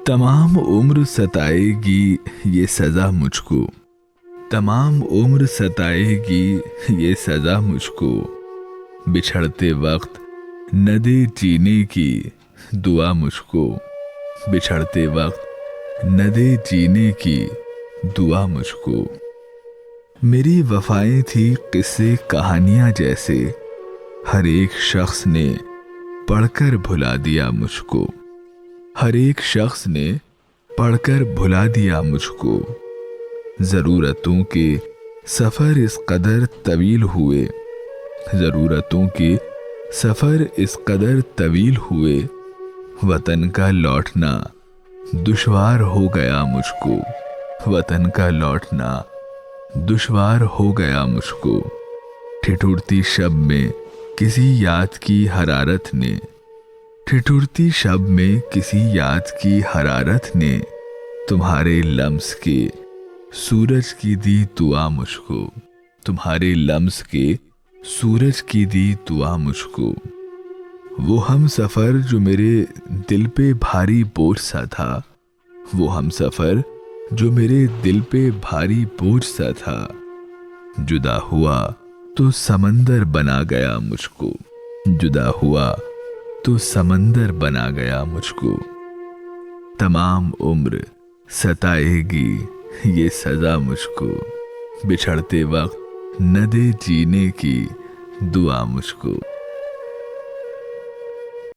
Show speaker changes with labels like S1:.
S1: तमाम उम्र सताएगी ये सज़ा मुझको, तमाम उम्र सताएगी ये सज़ा मुझको, बिछड़ते वक्त न दे जीने की दुआ मुझको, बिछड़ते वक्त न दे जीने की दुआ मुझको। मेरी वफ़ाएं थी किस्से कहानियाँ जैसे, हर एक शख्स ने पढ़कर भुला दिया मुझको, हर एक शख्स ने पढ़कर भुला दिया मुझको। ज़रूरतों के सफ़र इस कदर तवील हुए, ज़रूरतों के सफ़र इस कदर तवील हुए, वतन का लौटना दुश्वार हो गया मुझको, वतन का लौटना दुश्वार हो गया मुझको। ठिठुरती शब में किसी याद की हरारत ने, ठिठुरती शब में किसी याद की हरारत ने, तुम्हारे लम्स के सूरज की दी दुआ मुझको, तुम्हारे लम्स के सूरज की दी दुआ मुझको। वो हम सफ़र जो मेरे दिल पे भारी बोझ सा था, वो हम सफ़र जो मेरे दिल पे भारी बोझ सा था, जुदा हुआ तो समंदर बना गया मुझको, जुदा हुआ तो समंदर बना गया मुझको। तमाम उम्र सताएगी ये सज़ा मुझको, बिछड़ते वक्त न दे जीने की दुआ मुझको।